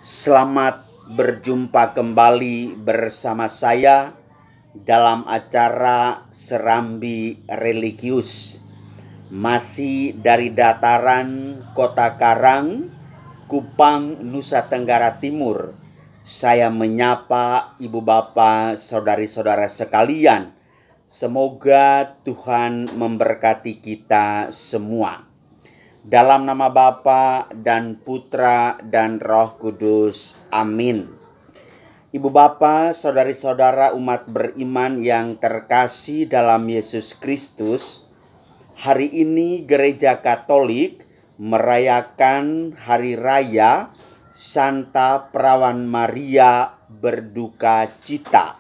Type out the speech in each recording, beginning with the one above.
Selamat berjumpa kembali bersama saya dalam acara Serambi Religius. Masih dari dataran Kota Karang, Kupang, Nusa Tenggara Timur. Saya menyapa ibu bapak, saudari-saudara sekalian. Semoga Tuhan memberkati kita semua. Dalam nama Bapa dan Putra dan Roh Kudus. Amin. Ibu bapa, saudari-saudara umat beriman yang terkasih dalam Yesus Kristus, hari ini Gereja Katolik merayakan Hari Raya Santa Perawan Maria Berduka Cita.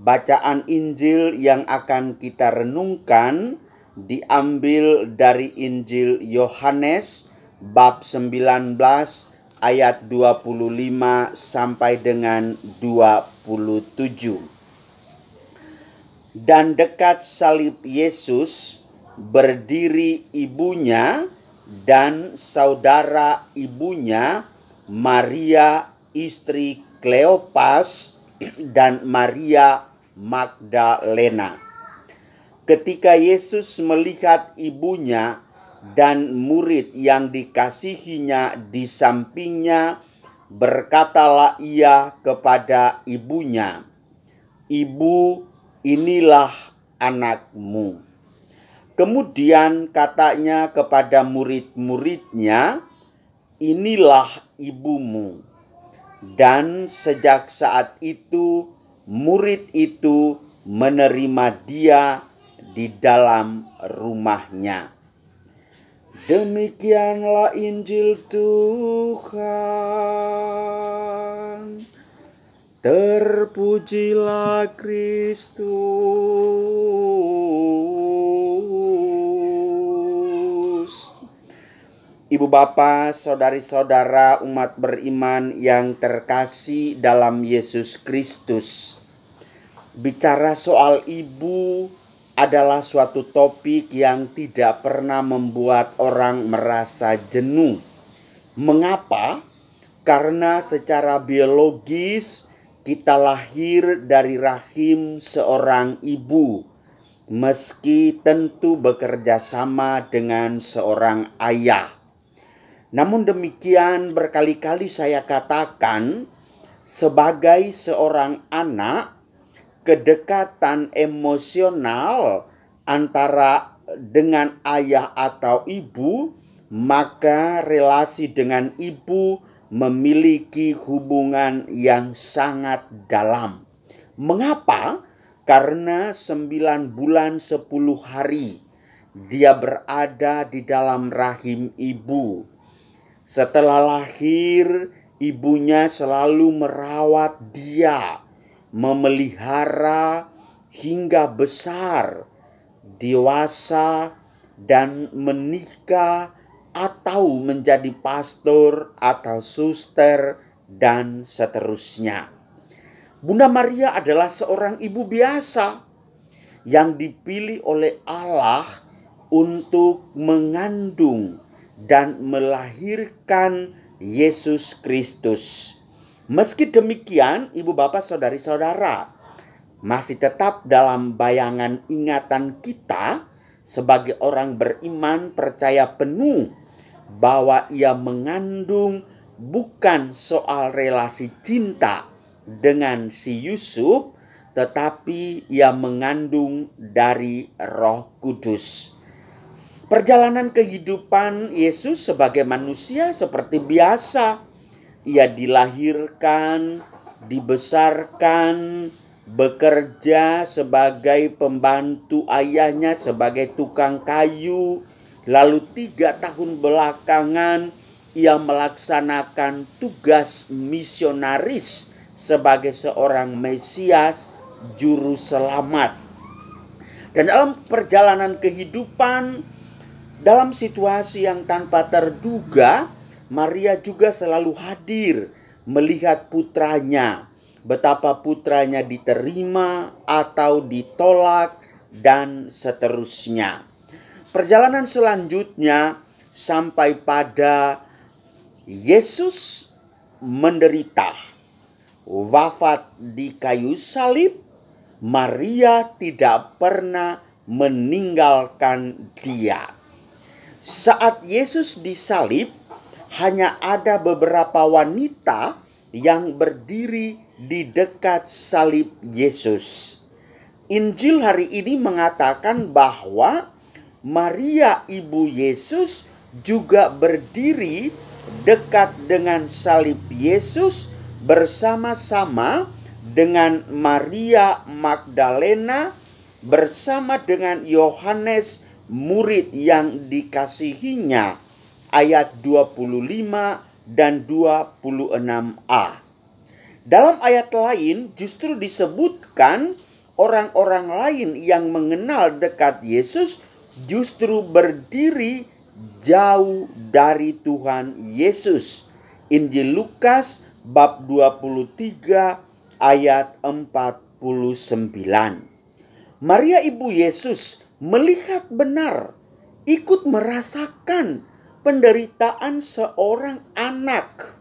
Bacaan Injil yang akan kita renungkan diambil dari Injil Yohanes bab 19 ayat 25 sampai dengan 27. Dan dekat salib Yesus berdiri ibunya dan saudara ibunya, Maria istri Kleopas dan Maria Magdalena. Ketika Yesus melihat ibunya dan murid yang dikasihinya di sampingnya, berkatalah ia kepada ibunya, "Ibu, inilah anakmu." Kemudian katanya kepada murid-muridnya, "Inilah ibumu." Dan sejak saat itu, murid itu menerima dia di dalam rumahnya. Demikianlah Injil Tuhan. Terpujilah Kristus. Ibu bapa, saudari-saudara umat beriman yang terkasih dalam Yesus Kristus. Bicara soal ibu adalah suatu topik yang tidak pernah membuat orang merasa jenuh. Mengapa? Karena secara biologis kita lahir dari rahim seorang ibu, meski tentu bekerja sama dengan seorang ayah. Namun demikian berkali-kali saya katakan, sebagai seorang anak, kedekatan emosional antara dengan ayah atau ibu, maka relasi dengan ibu memiliki hubungan yang sangat dalam. Mengapa? Karena 9 bulan 10 hari dia berada di dalam rahim ibu. Setelah lahir, ibunya selalu merawat dia, memelihara hingga besar, dewasa, dan menikah atau menjadi pastor atau suster dan seterusnya. Bunda Maria adalah seorang ibu biasa yang dipilih oleh Allah untuk mengandung dan melahirkan Yesus Kristus. Meski demikian, ibu bapak, saudari-saudara, masih tetap dalam bayangan ingatan kita sebagai orang beriman percaya penuh bahwa ia mengandung bukan soal relasi cinta dengan si Yusuf, tetapi ia mengandung dari Roh Kudus. Perjalanan kehidupan Yesus sebagai manusia seperti biasa. Ia dilahirkan, dibesarkan, bekerja sebagai pembantu ayahnya sebagai tukang kayu. Lalu 3 tahun belakangan ia melaksanakan tugas misionaris sebagai seorang Mesias, juru selamat. Dan dalam perjalanan kehidupan, dalam situasi yang tanpa terduga, Maria juga selalu hadir melihat putranya, betapa putranya diterima atau ditolak dan seterusnya. Perjalanan selanjutnya sampai pada Yesus menderita, wafat di kayu salib, Maria tidak pernah meninggalkan dia. Saat Yesus disalib, hanya ada beberapa wanita yang berdiri di dekat salib Yesus. Injil hari ini mengatakan bahwa Maria ibu Yesus juga berdiri dekat dengan salib Yesus bersama-sama dengan Maria Magdalena, bersama dengan Yohanes murid yang dikasihinya. Ayat 25 dan 26a. Dalam ayat lain justru disebutkan orang-orang lain yang mengenal dekat Yesus justru berdiri jauh dari Tuhan Yesus. Injil Lukas bab 23 ayat 49. Maria ibu Yesus melihat benar, ikut merasakan penderitaan seorang anak.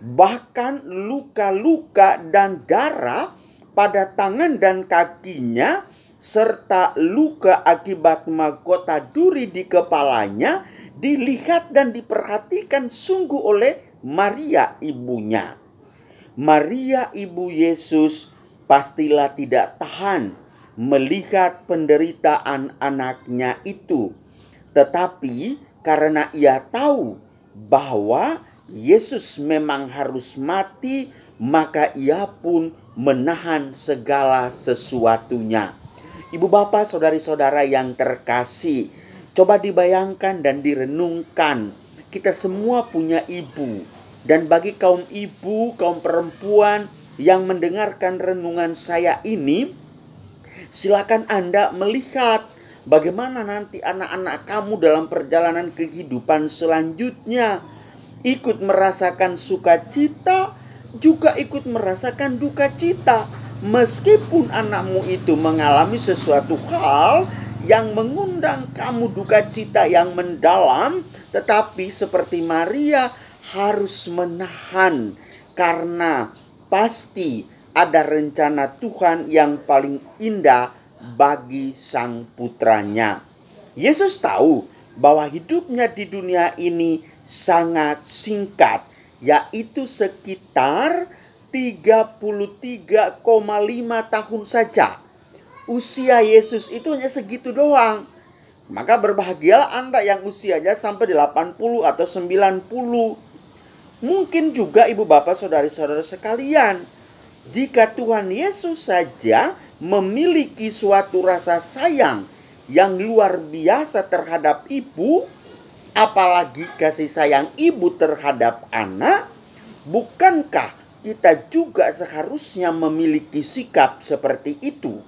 Bahkan luka-luka dan darah pada tangan dan kakinya, serta luka akibat mahkota duri di kepalanya dilihat dan diperhatikan sungguh oleh Maria ibunya. Maria ibu Yesus pastilah tidak tahan melihat penderitaan anaknya itu. Tetapi karena ia tahu bahwa Yesus memang harus mati, maka ia pun menahan segala sesuatunya. Ibu bapak, saudari-saudara yang terkasih, coba dibayangkan dan direnungkan. Kita semua punya ibu. Dan bagi kaum ibu, kaum perempuan yang mendengarkan renungan saya ini, silakan Anda melihat bagaimana nanti anak-anak kamu dalam perjalanan kehidupan selanjutnya ikut merasakan sukacita, juga ikut merasakan duka cita. Meskipun anakmu itu mengalami sesuatu hal yang mengundang kamu duka cita yang mendalam, tetapi seperti Maria harus menahan, karena pasti ada rencana Tuhan yang paling indah bagi sang putranya. Yesus tahu bahwa hidupnya di dunia ini sangat singkat, yaitu sekitar 33,5 tahun saja. Usia Yesus itu hanya segitu doang. Maka berbahagialah Anda yang usianya sampai 80 atau 90. Mungkin juga ibu bapak saudari-saudara sekalian, jika Tuhan Yesus saja memiliki suatu rasa sayang yang luar biasa terhadap ibu, apalagi kasih sayang ibu terhadap anak, bukankah kita juga seharusnya memiliki sikap seperti itu?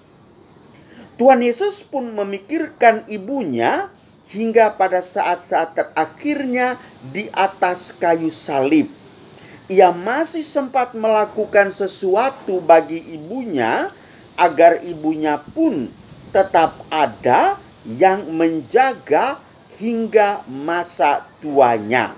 Tuhan Yesus pun memikirkan ibunya hingga pada saat-saat terakhirnya di atas kayu salib. Ia masih sempat melakukan sesuatu bagi ibunya agar ibunya pun tetap ada yang menjaga hingga masa tuanya.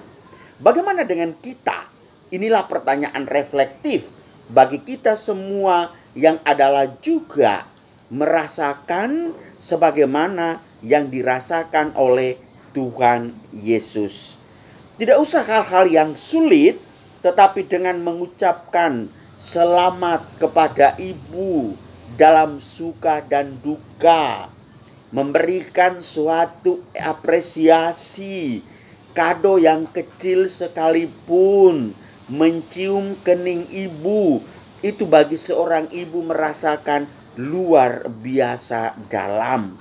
Bagaimana dengan kita? Inilah pertanyaan reflektif bagi kita semua yang adalah juga merasakan sebagaimana yang dirasakan oleh Tuhan Yesus. Tidak usah hal-hal yang sulit, tetapi dengan mengucapkan selamat kepada ibu dalam suka dan duka, memberikan suatu apresiasi, kado yang kecil sekalipun, mencium kening ibu, itu bagi seorang ibu merasakan luar biasa dalam.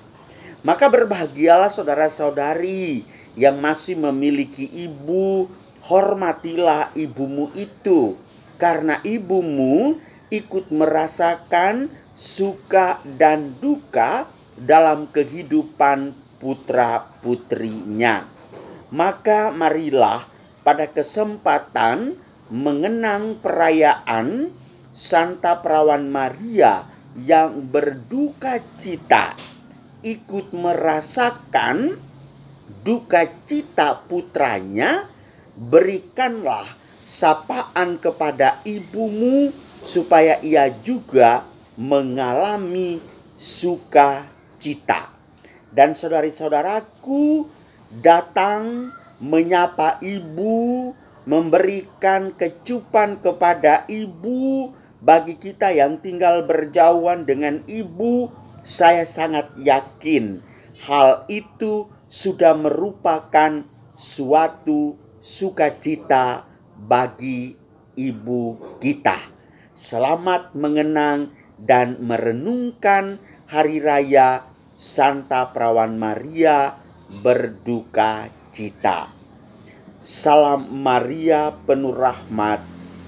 Maka berbahagialah saudara-saudari yang masih memiliki ibu, hormatilah ibumu itu, karena ibumu ikut merasakan suka dan duka dalam kehidupan putra-putrinya. Maka marilah pada kesempatan mengenang perayaan Santa Perawan Maria yang berduka cita, ikut merasakan duka cita putranya, berikanlah sapaan kepada ibumu supaya ia juga mengalami sukacita. Dan saudari-saudaraku datang menyapa ibu, memberikan kecupan kepada ibu. Bagi kita yang tinggal berjauhan dengan ibu, saya sangat yakin hal itu sudah merupakan suatu sukacita bagi ibu kita. Selamat mengenang dan merenungkan hari raya Santa Perawan Maria berduka cita. Salam Maria penuh rahmat,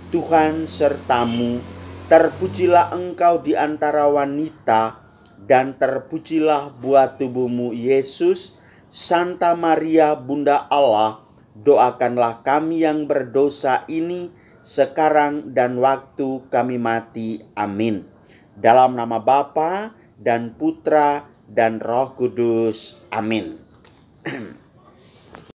Tuhan sertamu, terpujilah engkau di antara wanita, dan terpujilah buah tubuhmu Yesus. Santa Maria Bunda Allah, doakanlah kami yang berdosa ini sekarang dan waktu kami mati. Amin. Dalam nama Bapa dan Putra dan Roh Kudus. Amin.